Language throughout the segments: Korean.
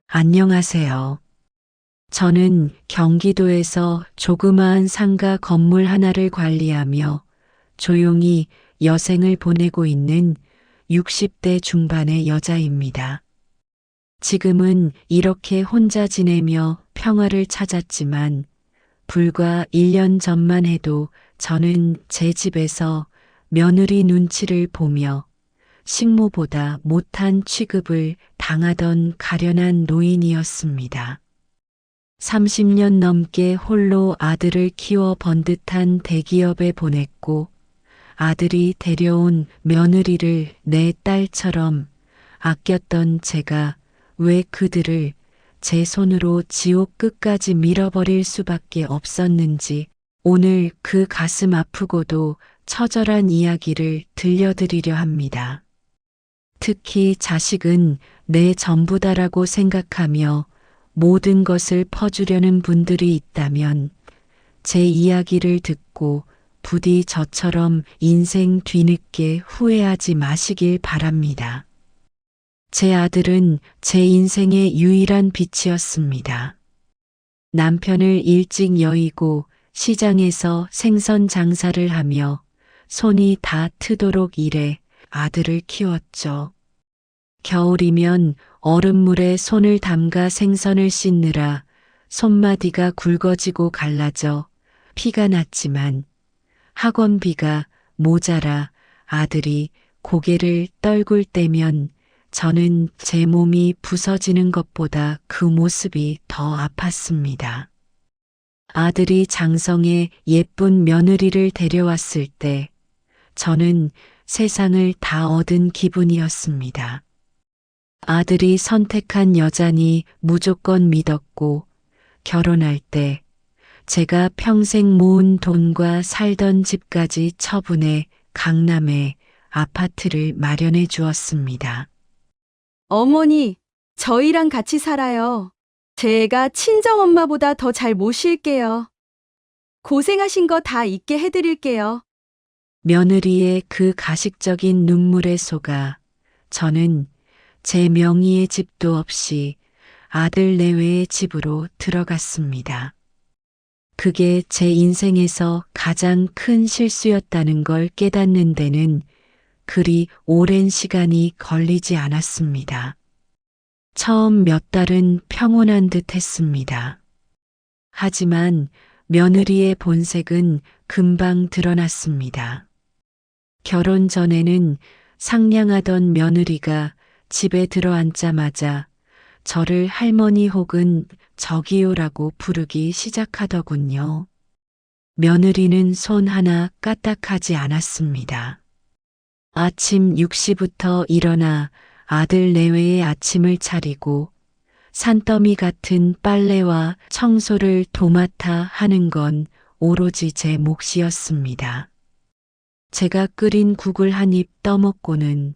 안녕하세요. 저는 경기도에서 조그마한 상가 건물 하나를 관리하며 조용히 여생을 보내고 있는 60대 중반의 여자입니다. 지금은 이렇게 혼자 지내며 평화를 찾았지만 불과 1년 전만 해도 저는 제 집에서 며느리 눈치를 보며 식모보다 못한 취급을 당하던 가련한 노인이었습니다. 30년 넘게 홀로 아들을 키워 번듯한 대기업에 보냈고 아들이 데려온 며느리를 내 딸처럼 아꼈던 제가 왜 그들을 제 손으로 지옥 끝까지 밀어버릴 수밖에 없었는지 오늘 그 가슴 아프고도 처절한 이야기를 들려드리려 합니다. 특히 자식은 내 전부다라고 생각하며 모든 것을 퍼주려는 분들이 있다면 제 이야기를 듣고 부디 저처럼 인생 뒤늦게 후회하지 마시길 바랍니다. 제 아들은 제 인생의 유일한 빛이었습니다. 남편을 일찍 여의고 시장에서 생선 장사를 하며 손이 다 트도록 일해 아들을 키웠죠. 겨울이면 얼음물에 손을 담가 생선을 씻느라 손마디가 굵어지고 갈라져 피가 났지만 학원비가 모자라 아들이 고개를 떨굴 때면 저는 제 몸이 부서지는 것보다 그 모습이 더 아팠습니다. 아들이 장성에 예쁜 며느리를 데려왔을 때 저는 세상을 다 얻은 기분이었습니다. 아들이 선택한 여자니 무조건 믿었고 결혼할 때 제가 평생 모은 돈과 살던 집까지 처분해 강남에 아파트를 마련해 주었습니다. 어머니, 저희랑 같이 살아요. 제가 친정엄마보다 더 잘 모실게요. 고생하신 거 다 잊게 해드릴게요. 며느리의 그 가식적인 눈물에 속아 저는 제 명의의 집도 없이 아들 내외의 집으로 들어갔습니다. 그게 제 인생에서 가장 큰 실수였다는 걸 깨닫는 데는 그리 오랜 시간이 걸리지 않았습니다. 처음 몇 달은 평온한 듯 했습니다. 하지만 며느리의 본색은 금방 드러났습니다. 결혼 전에는 상냥하던 며느리가 집에 들어앉자마자 저를 할머니 혹은 저기요라고 부르기 시작하더군요. 며느리는 손 하나 까딱하지 않았습니다. 아침 6시부터 일어나 아들 내외의 아침을 차리고 산더미 같은 빨래와 청소를 도맡아 하는 건 오로지 제 몫이었습니다. 제가 끓인 국을 한 입 떠먹고는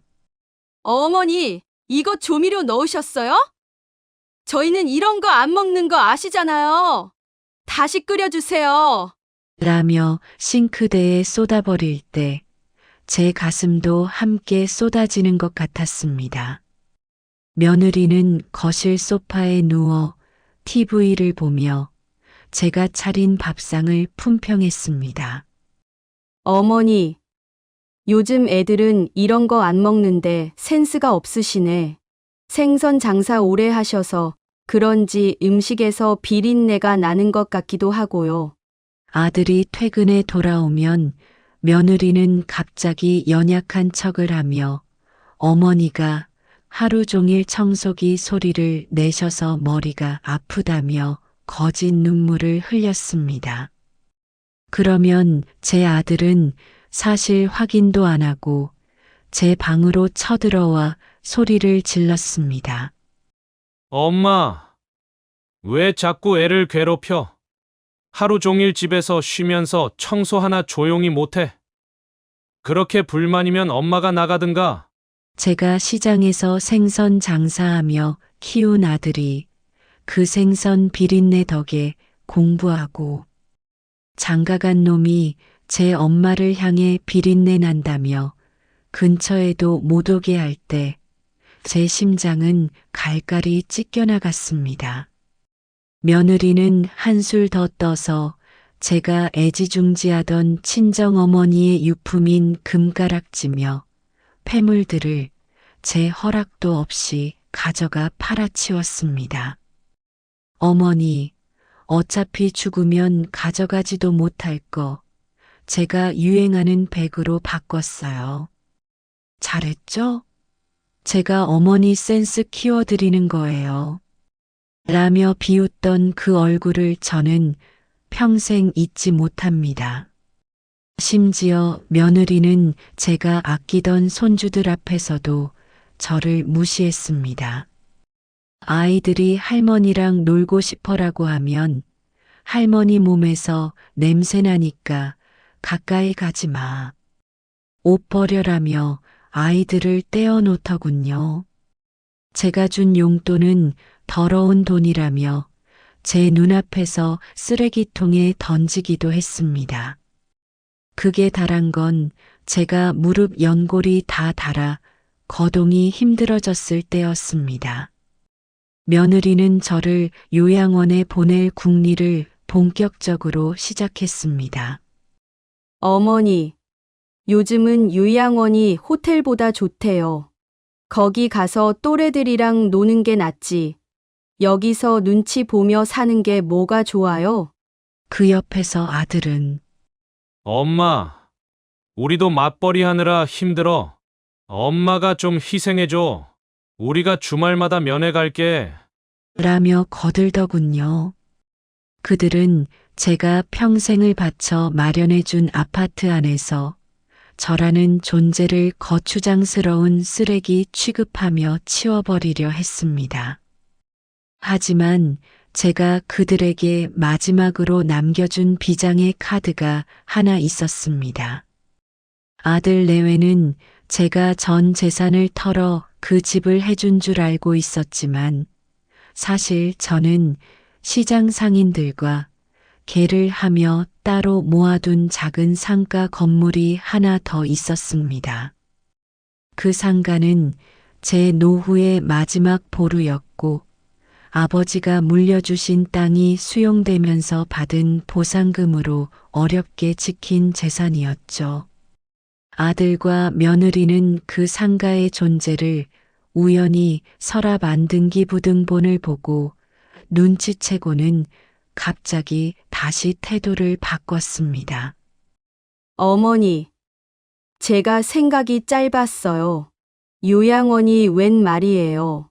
어머니, 이거 조미료 넣으셨어요? 저희는 이런 거 안 먹는 거 아시잖아요. 다시 끓여주세요. 라며 싱크대에 쏟아버릴 때 제 가슴도 함께 쏟아지는 것 같았습니다. 며느리는 거실 소파에 누워 TV를 보며 제가 차린 밥상을 품평했습니다. 어머니, 요즘 애들은 이런 거 안 먹는데 센스가 없으시네. 생선 장사 오래 하셔서 그런지 음식에서 비린내가 나는 것 같기도 하고요. 아들이 퇴근해 돌아오면 며느리는 갑자기 연약한 척을 하며 어머니가 하루 종일 청소기 소리를 내셔서 머리가 아프다며 거짓 눈물을 흘렸습니다. 그러면 제 아들은 사실 확인도 안 하고 제 방으로 쳐들어와 소리를 질렀습니다. 엄마, 왜 자꾸 애를 괴롭혀? 하루 종일 집에서 쉬면서 청소 하나 조용히 못해? 그렇게 불만이면 엄마가 나가든가. 제가 시장에서 생선 장사하며 키운 아들이 그 생선 비린내 덕에 공부하고 장가간 놈이 제 엄마를 향해 비린내 난다며 근처에도 못 오게 할 때 제 심장은 갈갈이 찢겨나갔습니다. 며느리는 한술 더 떠서 제가 애지중지하던 친정어머니의 유품인 금가락지며 폐물들을 제 허락도 없이 가져가 팔아치웠습니다. 어머니, 어차피 죽으면 가져가지도 못할 거 제가 유행하는 백으로 바꿨어요. 잘했죠? 제가 어머니 센스 키워드리는 거예요. 라며 비웃던 그 얼굴을 저는 평생 잊지 못합니다. 심지어 며느리는 제가 아끼던 손주들 앞에서도 저를 무시했습니다. 아이들이 할머니랑 놀고 싶어라고 하면 할머니 몸에서 냄새 나니까 가까이 가지 마. 옷 버려라며 아이들을 떼어놓더군요. 제가 준 용돈은 더러운 돈이라며 제 눈앞에서 쓰레기통에 던지기도 했습니다. 극에 달한 건 제가 무릎 연골이 다 닳아 거동이 힘들어졌을 때였습니다. 며느리는 저를 요양원에 보낼 궁리를 본격적으로 시작했습니다. 어머니, 요즘은 요양원이 호텔보다 좋대요. 거기 가서 또래들이랑 노는 게 낫지. 여기서 눈치 보며 사는 게 뭐가 좋아요? 그 옆에서 아들은 엄마, 우리도 맞벌이 하느라 힘들어. 엄마가 좀 희생해줘. 우리가 주말마다 면회 갈게. 라며 거들더군요. 그들은 제가 평생을 바쳐 마련해준 아파트 안에서 저라는 존재를 거추장스러운 쓰레기 취급하며 치워버리려 했습니다. 하지만 제가 그들에게 마지막으로 남겨준 비장의 카드가 하나 있었습니다. 아들 내외는 제가 전 재산을 털어 그 집을 해준 줄 알고 있었지만 사실 저는 시장 상인들과 개를 하며 따로 모아둔 작은 상가 건물이 하나 더 있었습니다. 그 상가는 제 노후의 마지막 보루였고 아버지가 물려주신 땅이 수용되면서 받은 보상금으로 어렵게 지킨 재산이었죠. 아들과 며느리는 그 상가의 존재를 우연히 서랍 안등기 부등본을 보고 눈치채고는 갑자기 다시 태도를 바꿨습니다. 어머니, 제가 생각이 짧았어요. 요양원이 웬 말이에요.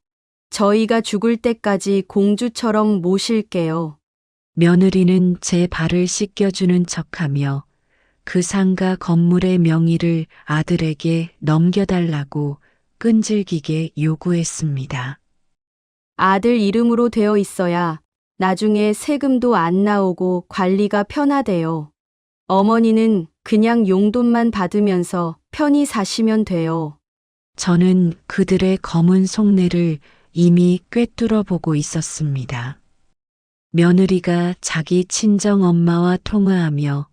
저희가 죽을 때까지 공주처럼 모실게요. 며느리는 제 발을 씻겨주는 척하며 그 상가 건물의 명의를 아들에게 넘겨달라고 끈질기게 요구했습니다. 아들 이름으로 되어 있어야 나중에 세금도 안 나오고 관리가 편하대요. 어머니는 그냥 용돈만 받으면서 편히 사시면 돼요. 저는 그들의 검은 속내를 이미 꿰뚫어 보고 있었습니다. 며느리가 자기 친정엄마와 통화하며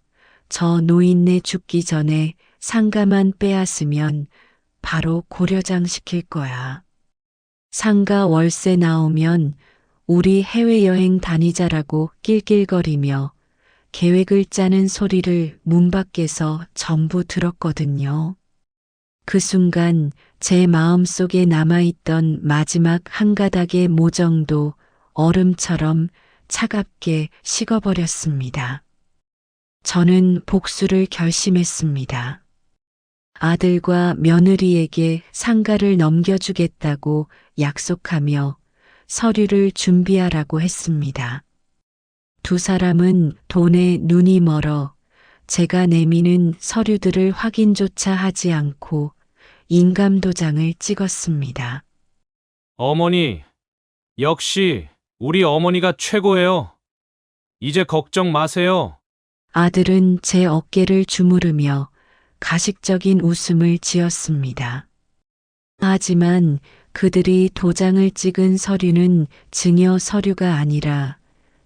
저 노인네 죽기 전에 상가만 빼앗으면 바로 고려장 시킬 거야. 상가 월세 나오면 우리 해외여행 다니자라고 낄낄거리며 계획을 짜는 소리를 문 밖에서 전부 들었거든요. 그 순간 제 마음속에 남아있던 마지막 한 가닥의 모정도 얼음처럼 차갑게 식어버렸습니다. 저는 복수를 결심했습니다. 아들과 며느리에게 상가를 넘겨주겠다고 약속하며 서류를 준비하라고 했습니다. 두 사람은 돈에 눈이 멀어 제가 내미는 서류들을 확인조차 하지 않고 인감도장을 찍었습니다. 어머니, 역시 우리 어머니가 최고예요. 이제 걱정 마세요. 아들은 제 어깨를 주무르며 가식적인 웃음을 지었습니다. 하지만 그들이 도장을 찍은 서류는 증여 서류가 아니라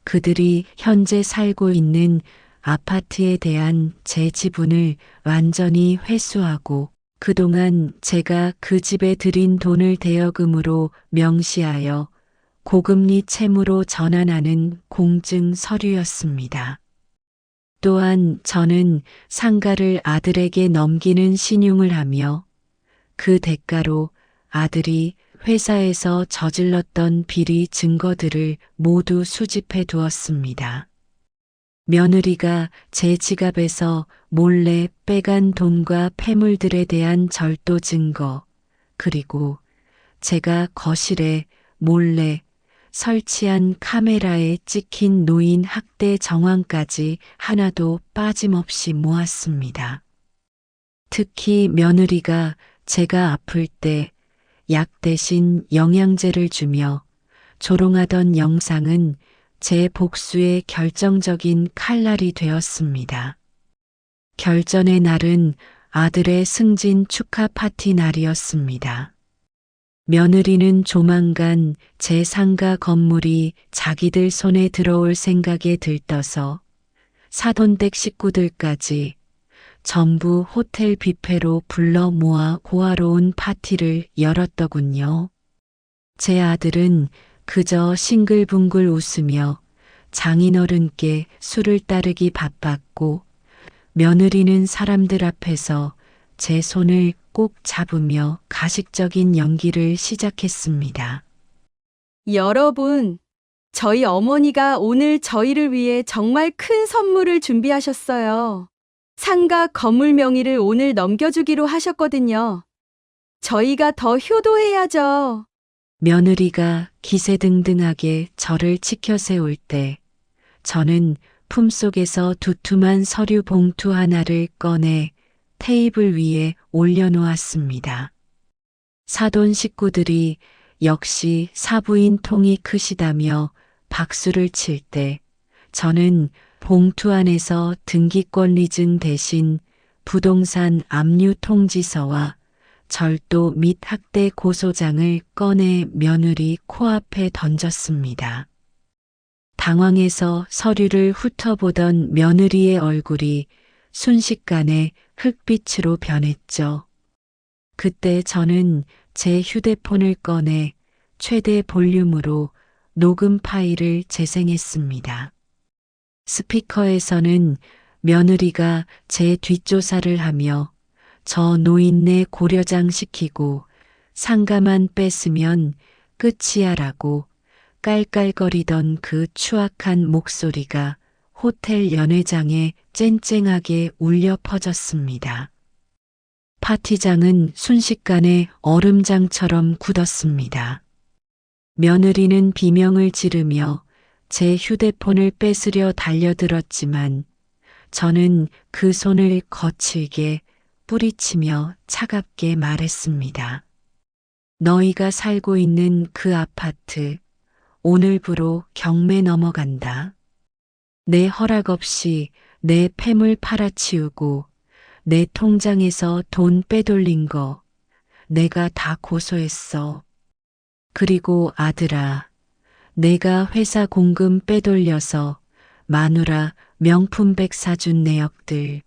그들이 현재 살고 있는 아파트에 대한 제 지분을 완전히 회수하고 그동안 제가 그 집에 들인 돈을 대여금으로 명시하여 고금리 채무로 전환하는 공증 서류였습니다. 또한 저는 상가를 아들에게 넘기는 신용을 하며 그 대가로 아들이 회사에서 저질렀던 비리 증거들을 모두 수집해 두었습니다. 며느리가 제 지갑에서 몰래 빼간 돈과 폐물들에 대한 절도 증거, 그리고 제가 거실에 몰래 설치한 카메라에 찍힌 노인 학대 정황까지 하나도 빠짐없이 모았습니다. 특히 며느리가 제가 아플 때 약 대신 영양제를 주며 조롱하던 영상은 제 복수의 결정적인 칼날이 되었습니다. 결전의 날은 아들의 승진 축하 파티 날이었습니다. 며느리는 조만간 제 상가 건물이 자기들 손에 들어올 생각에 들떠서 사돈댁 식구들까지 전부 호텔 뷔페로 불러 모아 고아로운 파티를 열었더군요. 제 아들은 그저 싱글붕글 웃으며 장인어른께 술을 따르기 바빴고 며느리는 사람들 앞에서 제 손을 꼭 잡으며 가식적인 연기를 시작했습니다. 여러분, 저희 어머니가 오늘 저희를 위해 정말 큰 선물을 준비하셨어요. 상가 건물 명의를 오늘 넘겨주기로 하셨거든요. 저희가 더 효도해야죠. 며느리가 기세등등하게 저를 치켜 세울 때 저는 품속에서 두툼한 서류 봉투 하나를 꺼내 테이블 위에 올려놓았습니다. 사돈 식구들이 역시 사부인 통이 크시다며 박수를 칠 때 저는 봉투 안에서 등기권 리증 대신 부동산 압류 통지서와 절도 및 학대 고소장을 꺼내 며느리 코앞에 던졌습니다. 당황해서 서류를 훑어보던 며느리의 얼굴이 순식간에 흑빛으로 변했죠. 그때 저는 제 휴대폰을 꺼내 최대 볼륨으로 녹음 파일을 재생했습니다. 스피커에서는 며느리가 제 뒷조사를 하며 저 노인네 고려장 시키고 상가만 뺐으면 끝이야라고 깔깔거리던 그 추악한 목소리가 호텔 연회장에 쨍쨍하게 울려 퍼졌습니다. 파티장은 순식간에 얼음장처럼 굳었습니다. 며느리는 비명을 지르며 제 휴대폰을 뺏으려 달려들었지만 저는 그 손을 거칠게 뿌리치며 차갑게 말했습니다. 너희가 살고 있는 그 아파트 오늘부로 경매 넘어간다. 내 허락 없이 내 폐물 팔아치우고 내 통장에서 돈 빼돌린 거 내가 다 고소했어. 그리고 아들아, 내가 회사 공금 빼돌려서 마누라 명품백 사준 내역들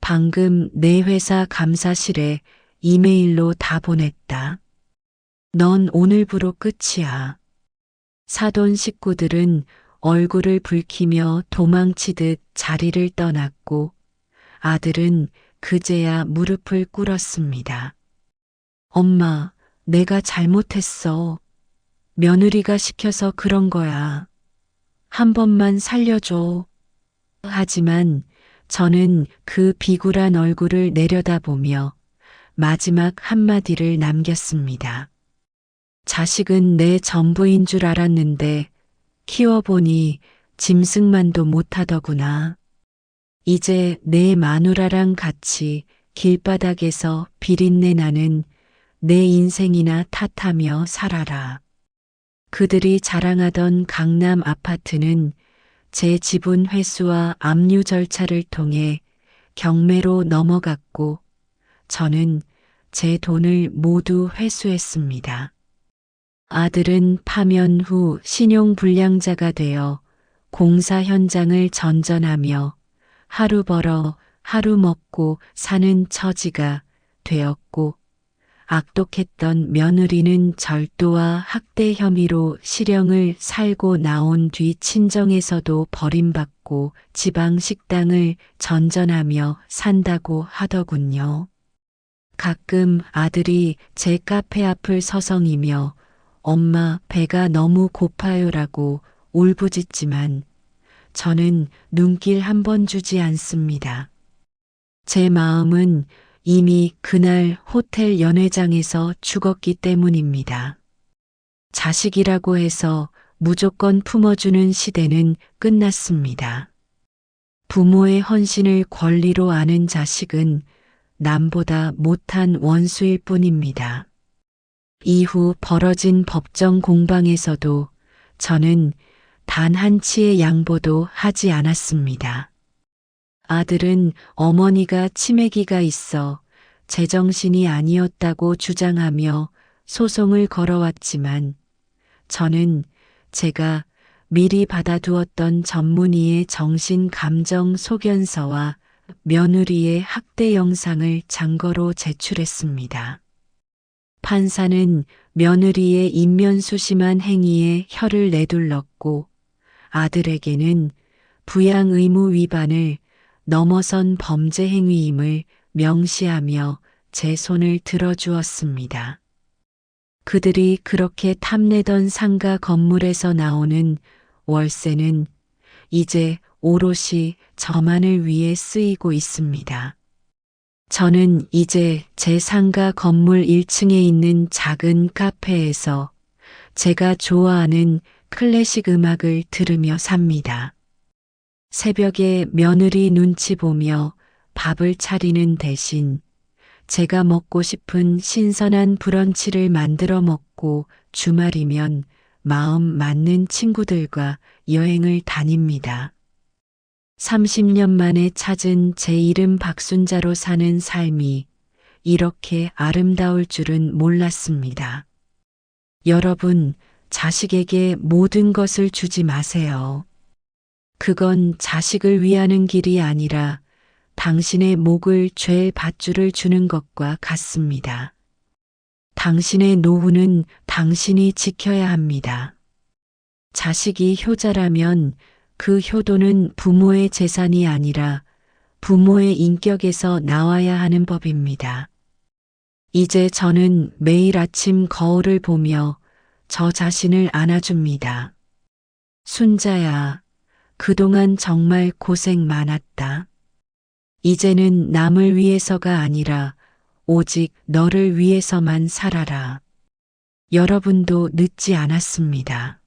방금 내 회사 감사실에 이메일로 다 보냈다. 넌 오늘부로 끝이야. 사돈 식구들은 얼굴을 붉히며 도망치듯 자리를 떠났고 아들은 그제야 무릎을 꿇었습니다. 엄마, 내가 잘못했어. 며느리가 시켜서 그런 거야. 한 번만 살려줘. 하지만 저는 그 비굴한 얼굴을 내려다보며 마지막 한마디를 남겼습니다. 자식은 내 전부인 줄 알았는데 키워보니 짐승만도 못하더구나. 이제 내 마누라랑 같이 길바닥에서 비린내 나는 내 인생이나 탓하며 살아라. 그들이 자랑하던 강남 아파트는 제 지분 회수와 압류 절차를 통해 경매로 넘어갔고 저는 제 돈을 모두 회수했습니다. 아들은 파면 후 신용불량자가 되어 공사 현장을 전전하며 하루 벌어 하루 먹고 사는 처지가 되었고, 악독했던 며느리는 절도와 학대 혐의로 실형을 살고 나온 뒤 친정에서도 버림받고 지방 식당을 전전하며 산다고 하더군요. 가끔 아들이 제 카페 앞을 서성이며 엄마 배가 너무 고파요라고 울부짖지만 저는 눈길 한 번 주지 않습니다. 제 마음은 이미 그날 호텔 연회장에서 죽었기 때문입니다. 자식이라고 해서 무조건 품어주는 시대는 끝났습니다. 부모의 헌신을 권리로 아는 자식은 남보다 못한 원수일 뿐입니다. 이후 벌어진 법정 공방에서도 저는 단 한치의 양보도 하지 않았습니다. 아들은 어머니가 치매기가 있어 제정신이 아니었다고 주장하며 소송을 걸어왔지만 저는 제가 미리 받아두었던 전문의의 정신 감정 소견서와 며느리의 학대 영상을 장거로 제출했습니다. 판사는 며느리의 인면수심한 행위에 혀를 내둘렀고 아들에게는 부양 의무 위반을 넘어선 범죄 행위임을 명시하며 제 손을 들어주었습니다. 그들이 그렇게 탐내던 상가 건물에서 나오는 월세는 이제 오롯이 저만을 위해 쓰이고 있습니다. 저는 이제 제 상가 건물 1층에 있는 작은 카페에서 제가 좋아하는 클래식 음악을 들으며 삽니다. 새벽에 며느리 눈치 보며 밥을 차리는 대신 제가 먹고 싶은 신선한 브런치를 만들어 먹고 주말이면 마음 맞는 친구들과 여행을 다닙니다. 30년 만에 찾은 제 이름 박순자로 사는 삶이 이렇게 아름다울 줄은 몰랐습니다. 여러분, 자식에게 모든 것을 주지 마세요. 그건 자식을 위하는 길이 아니라 당신의 목을 죄의 밧줄을 주는 것과 같습니다. 당신의 노후는 당신이 지켜야 합니다. 자식이 효자라면 그 효도는 부모의 재산이 아니라 부모의 인격에서 나와야 하는 법입니다. 이제 저는 매일 아침 거울을 보며 저 자신을 안아줍니다. 순자야, 그동안 정말 고생 많았다. 이제는 남을 위해서가 아니라 오직 너를 위해서만 살아라. 여러분도 늦지 않았습니다.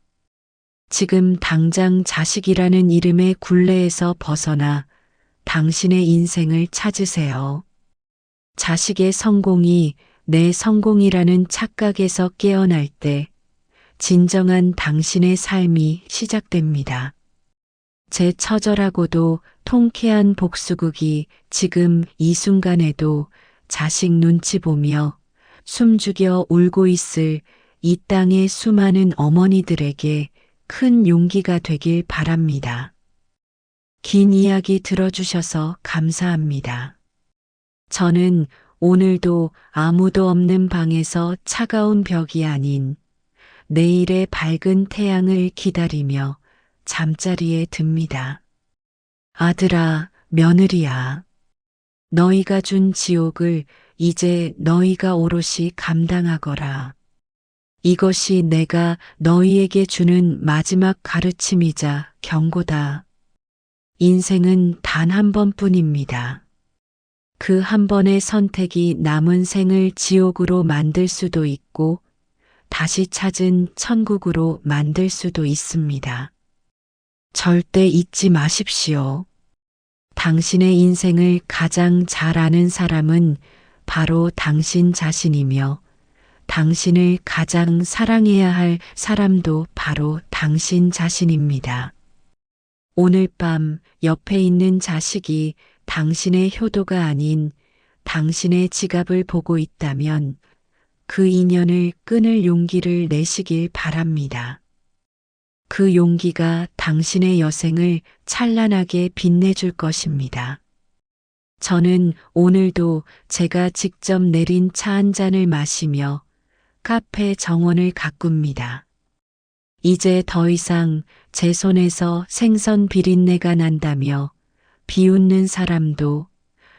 지금 당장 자식이라는 이름의 굴레에서 벗어나 당신의 인생을 찾으세요. 자식의 성공이 내 성공이라는 착각에서 깨어날 때 진정한 당신의 삶이 시작됩니다. 제 처절하고도 통쾌한 복수극이 지금 이 순간에도 자식 눈치 보며 숨죽여 울고 있을 이 땅의 수많은 어머니들에게 큰 용기가 되길 바랍니다. 긴 이야기 들어주셔서 감사합니다. 저는 오늘도 아무도 없는 방에서 차가운 벽이 아닌 내일의 밝은 태양을 기다리며 잠자리에 듭니다. 아들아, 며느리야, 너희가 준 지옥을 이제 너희가 오롯이 감당하거라. 이것이 내가 너희에게 주는 마지막 가르침이자 경고다. 인생은 단 한 번뿐입니다. 그 한 번의 선택이 남은 생을 지옥으로 만들 수도 있고 다시 찾은 천국으로 만들 수도 있습니다. 절대 잊지 마십시오. 당신의 인생을 가장 잘 아는 사람은 바로 당신 자신이며 당신을 가장 사랑해야 할 사람도 바로 당신 자신입니다. 오늘 밤 옆에 있는 자식이 당신의 효도가 아닌 당신의 지갑을 보고 있다면 그 인연을 끊을 용기를 내시길 바랍니다. 그 용기가 당신의 여생을 찬란하게 빛내줄 것입니다. 저는 오늘도 제가 직접 내린 차 한 잔을 마시며 카페 정원을 가꿉니다. 이제 더 이상 제 손에서 생선 비린내가 난다며 비웃는 사람도,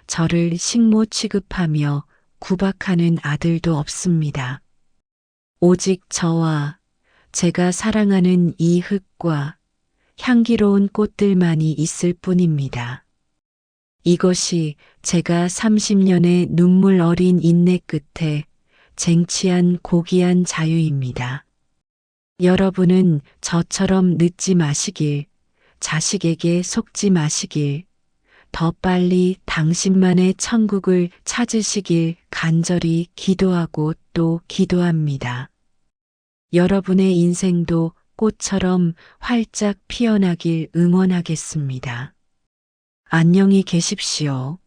저를 식모 취급하며 구박하는 아들도 없습니다. 오직 저와 제가 사랑하는 이 흙과 향기로운 꽃들만이 있을 뿐입니다. 이것이 제가 30년의 눈물 어린 인내 끝에 쟁취한 고귀한 자유입니다. 여러분은 저처럼 늦지 마시길, 자식에게 속지 마시길, 더 빨리 당신만의 천국을 찾으시길 간절히 기도하고 또 기도합니다. 여러분의 인생도 꽃처럼 활짝 피어나길 응원하겠습니다. 안녕히 계십시오.